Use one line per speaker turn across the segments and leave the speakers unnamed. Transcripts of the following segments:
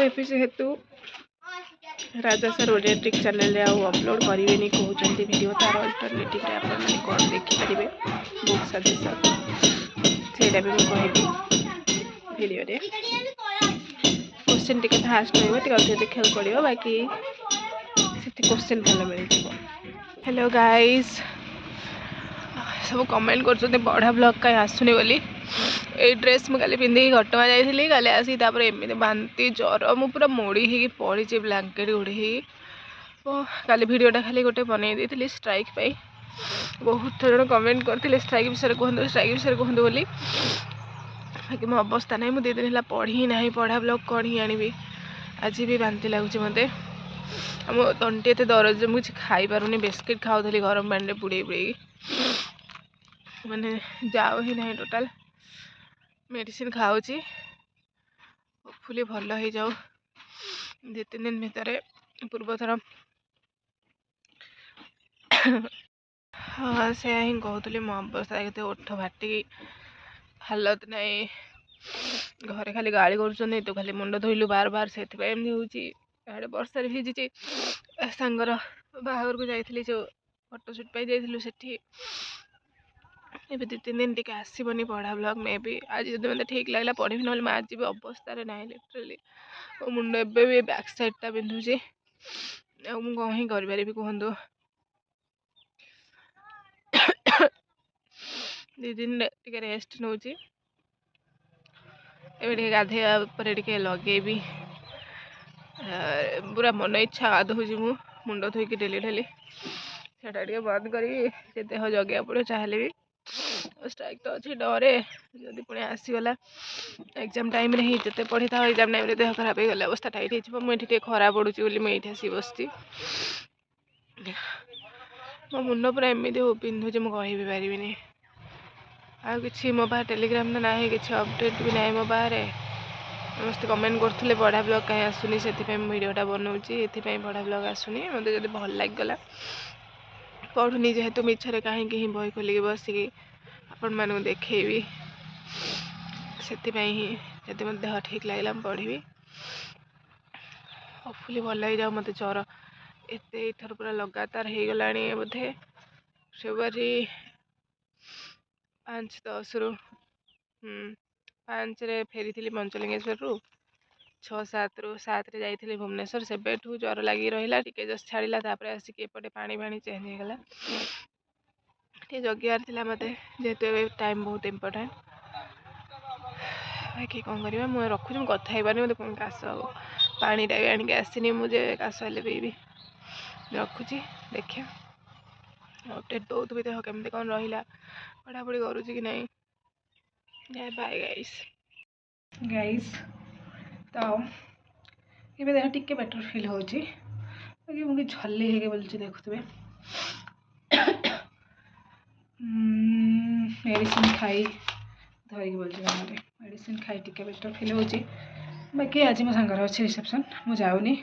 ଏବେ जेहेतु राजा sir ओडियाट्रिक channel upload करेंगे कहते वीडियो तार अल्टरनेटिव आपने कौन देखिपारे बुक सजेसन से मुझे वीडियो क्वेश्चन टी फास्ट रही अधिक देखा पड़ो बाकी क्वेश्चन भल मिल। हेलो गाइस सब कमेंट कर बढ़ा ब्लॉग कहीं आसुनी बोली ये ड्रेस मुझे पिंधि घटगाँ जाइली काली आसी एमती बांती ज्वर मु पूरा मोड़ी हो पड़ी ब्लांकेट घोड़ी काली वीडियोटा खाली गोटे बनई देती स्ट्राइक पाई बहुत जन कमेंट करते स्ट्राइक विषय कहतु स्ट्राइक विषय कहतु बोली बाकी मो अवस्था ना मुझे 2 दिन है पढ़ी ना पढ़ा ब्लॉग कौन ही आनी आज भी बांती लगुच मत मो तंटी एत दरज मुझे खाई पारूनी बिस्किट खाऊली गरम पानी बुड़े बुड़े माने जाओ ही ना टोटाल मेडिसिन खाऊची होपफुली भल हो जाऊ 2-3 दिन भितर पूर्व थर हाँ से ही कहती मो अवस्था के ओठ फाटिकी हालत नहीं घरे खाली गाड़ी कर तो खाली मुंड धोइलु बार बार से एमती वर्षा भिजी सांगर बाहर को जाइली जो फोटोशूट पाई जाइलु सेठी ଏବେ 2-3 दिन टी आसबनी पढ़ा ब्लॉग मे भी आज जो मतलब ठीक लगला पढ़ी ना मैं आज भी अवस्था ना लिटरली मो मुंड एबे भी बैक साइडटा बिंधुची मुझे कौन ही करें कहतु 2 दिन टे रेस्ट नौ गाधे टे लगे पूरा मन इच्छा गाधोची मुंड धोईकी डेली डेली से बंद कर देह जगे पड़ो चाहे भी स्ट्राइक तो अच्छी डरे जदि पुणी आसीगला एग्जाम टाइम रे ही जिते पढ़ी था एग्जाम टाइम रे देह खराब हो गला अवस्था टाइट हो मुझे खरा पड़ुची मैं ये आसी बस मो मुंड पूरा एमती हो पिंधुचे मुझे कह पारि आ कि मो पास टेलीग्राम तो ना कि अपडेट भी ना मो पाखे समस्त कमेंट करते पढ़ा ब्लॉग कहीं आसुनी से वीडियोटा बनाऊँगी ये पढ़ा ब्लॉग आसुनी मत जब भल लगिगला पढ़ुनी जेहेतु मिछरे कहीं बही खोलिकी बसिकी आपण मानू देखी से जब मत देह ठीक लगे पढ़ी होपफुली भल हो जाओ मत ज्वर एथर पूरा लगातार हो गला बोधे फेब्रुआरी 5-10 रु 5 रे फेरी थी पंचलिंगेश्वर रु 6-7 रु 7 रे जाइली भुवनेश्वर से ज्वर लगी रहा टी जस्ट छाड़ा आसिक एपटे पानी चेंज हो गला टे जगियार थी मत जेहेतु ए टाइम बहुत इम्पोर्टाट बाकी कौन करवा मुझे रखुच मुझे कथा ही पारे मत कौन काश पानीटा भी आणिक आसनी मुझे काश हेल्ले पीबी रखुची देखिए अपडेट दौथि देह केमती कौन रहा पढ़ापढ़ी करुच्ची कि नहीं बाय गाइस गाइस तो ये देह टिके बेटर फिल हो बाकी मुझे झल्ली है बोलूँ देखुए मेडिसिन खाई धरिकी बोलूँ मेडिसिन खाई टिके बेटर फिल हो बाकी आज मो सांगर अच्छे रिसेप्शन मुझे जाऊनी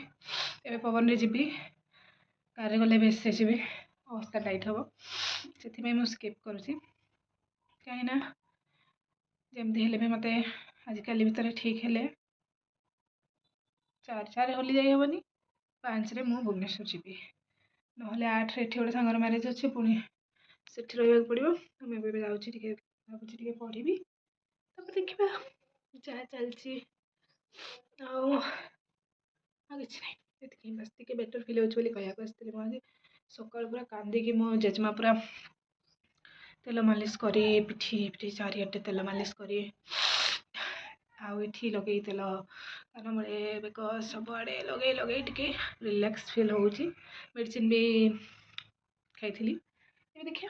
ए पवन जी कार गले बेस जी अवस्था टाइट हम से मुझे स्किप करुँची कहीं जमती हेले भी मत आजिकल भितर ठीक है 4 होली जाई हेनी 5 रे मु भुवनेश्वर जीवी ना 8 रे गोटे सांगर मैरेज अच्छे पुणी से रहा पड़ो मुझे जाऊँगी भावी पढ़ी तब देखा जहाँ चलती किसी ना बस टे बेटर फिल हो कहूँ आज सकाल पूरा कांदिकी मो जेजमा पूरा तेल मालिश करी पिठी पिठी चारिटे तेल मालिश करी आठी लगे तेल कान बड़े बेक सबुआड़े लगे लगे टे रिलैक्स फिल हो मेडिसिन भी खाई देखिए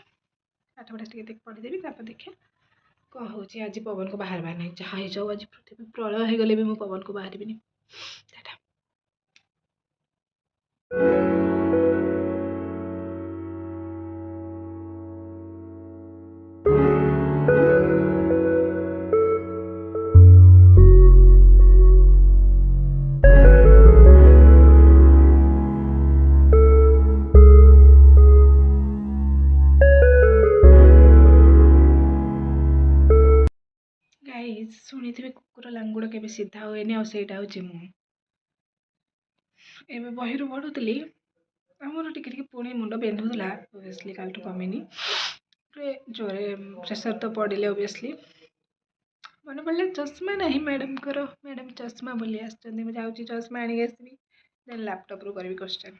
8 बजे टे पढ़ीदेवी देखिए कौन हो आज पवन को बाहर नहीं जहाँ हो जाऊ आज पृथ्वी प्रलय हो गले भी मुझे पवन को बाहर टाटा। शुणी थे कुकुर लांगुड़ के सीधा हुए आईटा हूँ ଏବେ ବହିରୁ ପଢ଼ୁଥିଲି ଆମର ଟିକେ ପୁଣି ମୁଣ୍ଡ ବିନ୍ଧୁଥିଲା ଓବିୟସଲି କାଲିଠୁ କମିନି ଜୋରେ ପ୍ରେସର ତ ପଡ଼ିଲେ ଓବିୟସଲି ମନେ ପଡ଼ିଲେ ଚଷମା ନାହିଁ ମ୍ୟାଡ଼ାମଙ୍କର ମ୍ୟାଡ଼ାମ ଚଷମା ବୋଲି ଆସିଛନ୍ତି ମୁଁ ଯାଉଛି ଚଷମା ଆଣିକି ଆସିବି ଦେନ୍ ଲ୍ୟାପଟପ୍ରୁ କରିବି କ୍ୱେଶ୍ଚନ୍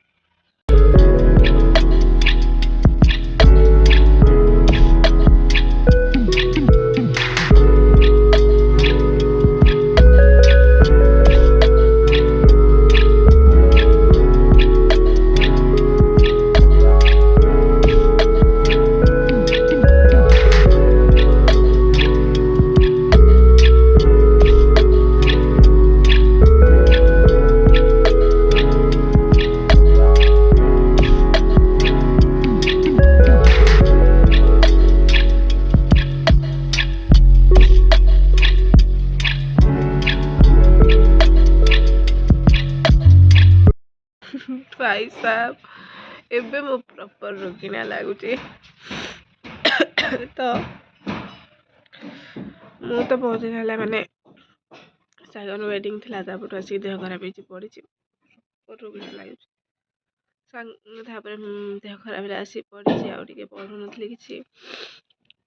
भाई साहब एबे मो प्रॉपर रोगिना लगुचे तो मु तो बहुत दिन है माने सागर वेडिंग थिला तापर आसी देह खराब होई पड़ी रोगिना लगे देह खराब आसी पड़ी आगे पढ़ु नी कि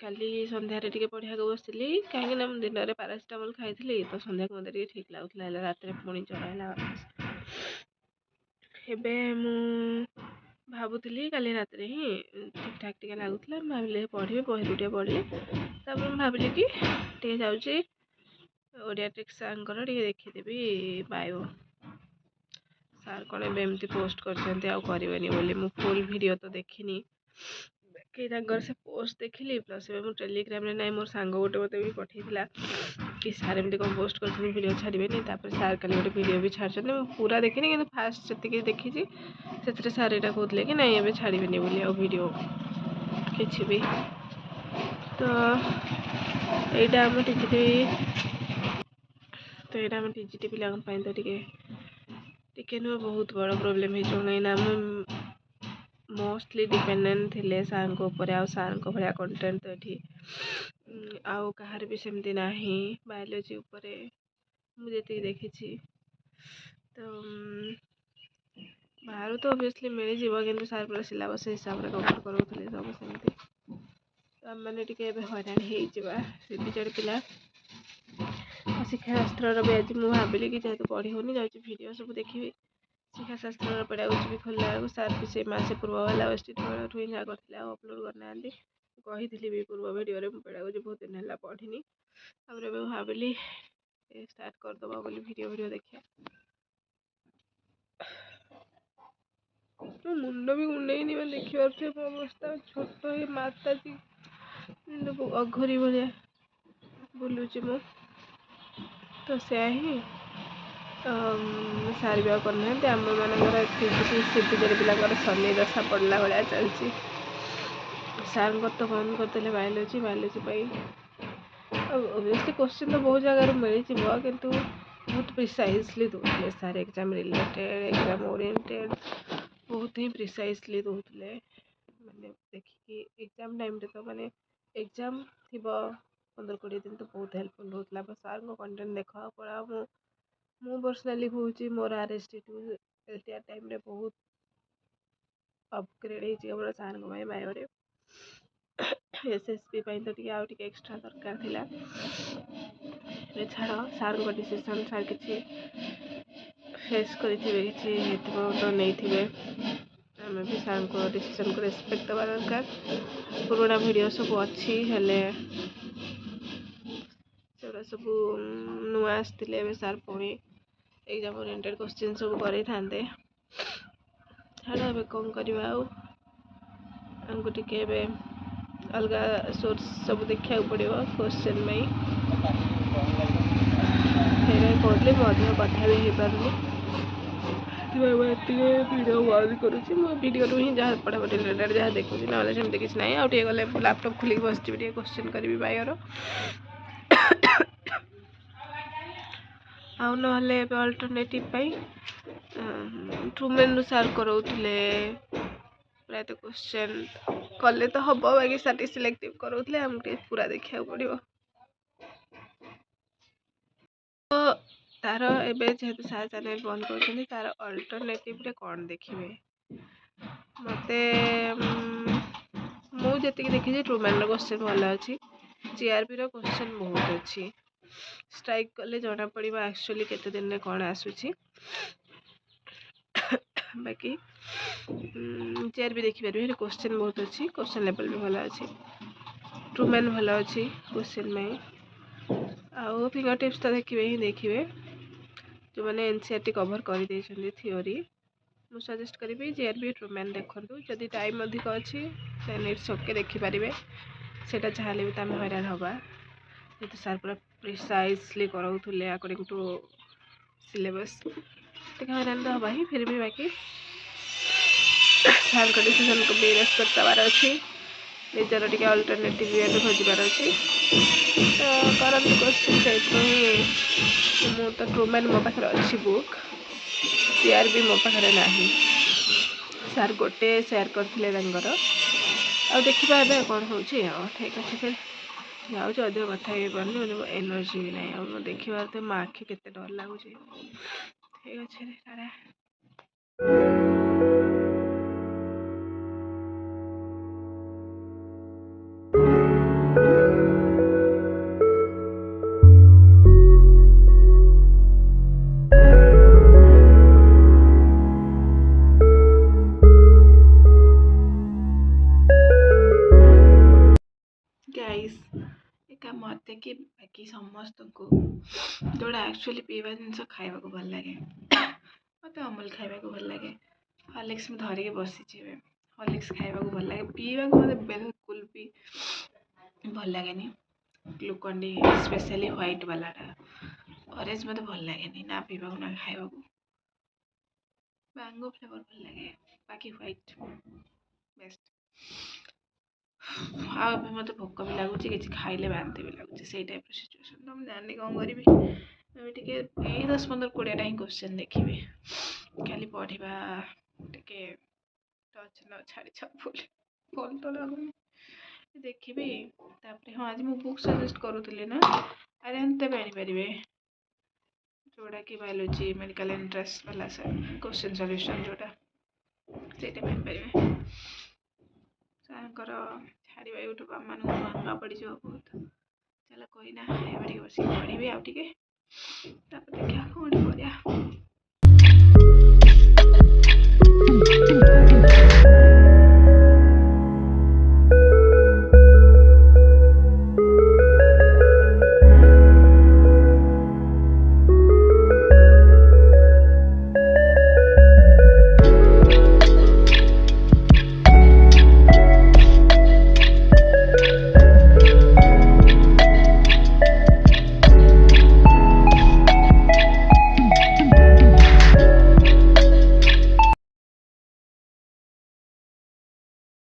काली संध्यारे टिके पढ़िया बसली कहीं दिन में पारासीटामोल खाई तो संध्या को मत ठीक लगुला रात पुणी जर है ଏବେ ମୁଁ ଭାବୁଥିଲି କାଲି ରାତିରେ ହିଁ ଠିକ୍ ଠାକ୍ ଟିକେ ଲାଗୁଥିଲା ମୁଁ ଭାବିଲି ପଢ଼ିବି ବହିରୁ ଟିକେ ପଢ଼ିଲି ତାପରେ ମୁଁ ଭାବିଲି କି ଟିକେ ଯାଉଛି ଓଡ଼ିଆଟ୍ରିକ୍ସ ସାର୍ଙ୍କର ଟିକେ ଦେଖିଦେବି ବାୟୋ ସାର୍ କ'ଣ ଏବେ ଏମିତି ପୋଷ୍ଟ କରିଛନ୍ତି ଆଉ କରିବେନି ବୋଲି ମୁଁ ଫୁଲ୍ ଭିଡ଼ିଓ ତ ଦେଖିନି कि से पोस्ट देखिली प्लस मैं टेलीग्राम रे नाई मोर सांग गोटे मत भी पठेला कि सार एमती कौन पोस्ट कर वीडियो छाड़बेनि सार कल गोटे वीडियो भी छाड़ी पूरा देखनी कि फास्ट से देखी से सार यहाँ कहते कि नाई ए छाड़बेनि बोली आ वीडियो किसी भी तो यहाँ आम टीजीटी तो यहाँ आम टीजीटी पिलां तो टे नुह बहुत बड़ प्रोब्लेम हो मोस्टली डिपेंडेंट थिले सार को ऊपर आ सार को भाया कंटेंट तो ये आउ कहार भी सेमती नाही बायोलॉजी ऊपर मुझे देखी तो बाहर तो ऑब्वियसली मिल जाव कि सार पूरा सिलेबस हिसाब से कवर करोले सब सेमती तो आम मैंने टे हैरान हो बिजड़ पिला शिक्षाशास्त्र भी आज मुझे भाविली कि जेहतु पढ़ी होनी जाऊँगी वीडियो सब देखी शिक्षाशास्त्र पढ़ा भी खोलला बेलू सार भी से मासे पूर्व वाला वेस्ट बेलू ही जहाँ करते अपलोड करना कही भी पूर्व वीडियो पढ़ा बहुत दिन है पढ़ीनी भाविली स्टार्ट करदबा बोली वीडियो देखिए मुंड भी कुंडे देखिए मो अवस्था छोट ही माता जी अघरी भाया बुलूची मु तो से ही सार भी करना आम मानकर सीपीजर पिला शनि दशा पड़ला भाया चलती सार तो बंद करदे बायोलॉजी ओबियसली क्वेश्चन तो बहुत जगह मिल जाव कि बहुत प्रिसाइजली दौले सार एग्जाम रिलेटेड एग्जाम ओरिएंटेड बहुत ही प्रिसाइजली दौले माने देखिए एग्जाम टाइम तो माने एग्जाम थी 15-20 दिन तो बहुत हेल्पफुल होता सार को कंटेंट देख पढ़ा मु पर्सनाली कहूँ मोर RST2 LTR टाइम रे बहुत अपग्रेड हो सार बायोरे SSB तो टी आउ टे एक्स्ट्रा दरकार थिला छाड़ सार को डिसीजन सार किसी फेस करेंगे कि तो नहीं आम भी सार को डिसीजन को रेस्पेक्ट देवा दरकार पुराना वीडियो सब अच्छी हेले से सब नुआ आसते सार पुणी एग्जाम ओरिएंटेड क्वेश्चन सब करे थांते छाड़ा ए कौन करवा आमको टिके अलग सोर्स सब देखा पड़ो क्वेश्चन में कहली मो कथा भी हो पारे वीडियो बंद करुँची मो वीडियो ही जहाँ पढ़ापढ़ी रिलेटेड जहाँ देखुची ना सेमती किसी ना आउ टे गले लैपटॉप खोल बस क्वेश्चन करी बायर आउ ना अल्टरनेटिव ट्रूमेन सार कराउले प्राय तो क्वेश्चन कले तो हम बाकी सार सिलेक्टिव कराउले आमको पूरा देखा पड़ो तो तार एबे जेहेतु सार चैनल बंद कर तार अल्टरनेटिव रे कौन देखिए मते मुझे देखी ट्रूमैन क्वेश्चन भल अच्छी जीआरपी रो क्वेश्चन बहुत अच्छी स्ट्राइक कले जना पड़ा एक्चुअली केते दिन में कौन आसूची बाकी जीआरपी देखिपारे क्वेश्चन बहुत अच्छी क्वेश्चन लेवल भी भल अच्छी ट्रूमैन भल अच्छी क्वेश्चन में आउ फिंगर टिप्स तो देखिए जो मैंने एनसीईआरटी कवर कर थ्योरी मुझे सजेस्ट करी जीआरपी ट्रूमैन देखूँ जदि टाइम अधिक अच्छी देन इट्स ओके देखिपारे सेटा चाहले भी तुम हैरान हवा जेहतु सार पूरा प्रिसाइजली कराऊले अकॉर्डिंग टू सिलेबस टे हैरान तो हवा ही फिर भी बाकी सार को डिसीजन को भी रेस्पेक्ट देवार अच्छी निजर टे अल्टरनेटिव वे खोजार अच्छी तो करंट क्वेश्चन से मु तो ट्रूमैन मो पाखे अच्छी बुक जीआरपी मो पाखे ना सार गोटे सेयार करते आ देखा कौन हो ठीक अच्छे फिर जाऊँ अधिक कथा ही पार्नी एनर्जी भी ना देखा तो मो आखि के डर लगुच ठीक अच्छे टाटा गाइस एका मत कि बाकी समस्त को जोड़ा एक्चुअली पीवा जिन खावा को भल लगे मत अमूल खावा को भल लगे हॉर्लिक्स में धरिके बसी हॉर्लिक्स खावा को भल लगे पीवा को मतलब बिल्कुल भी भल लगे ग्लूकन डी स्पेशली व्हाइट वालाटा ऑरेंज मत भल लगे ना पीवा को ना खावा को मैंगो फ्लेवर भल लगे बाकी व्हाइट बेस्ट मत भोक भी लगुच कि खाइले बांति भी लगुच से टाइप सिचुएशन तो मुझे जानी कौन करी टे 10-15-20 ही क्वेश्चन देखी खाली पढ़ा टे टच न छाड़ी भूल भल तो लगुनि देखी हाँ आज मुझे बुक सजेस्ट करूली ना अरे एंते पारे जोड़ा कि बायोलॉजी मेडिकल इंटरेस्ट वाला क्वेश्चन सॉल्यूशन जोटा से सार छाड़ा यूट्यूब आम मानक महंगा पड़ बहुत चलो कोई ना बस पढ़ी आउे देखा कौन कर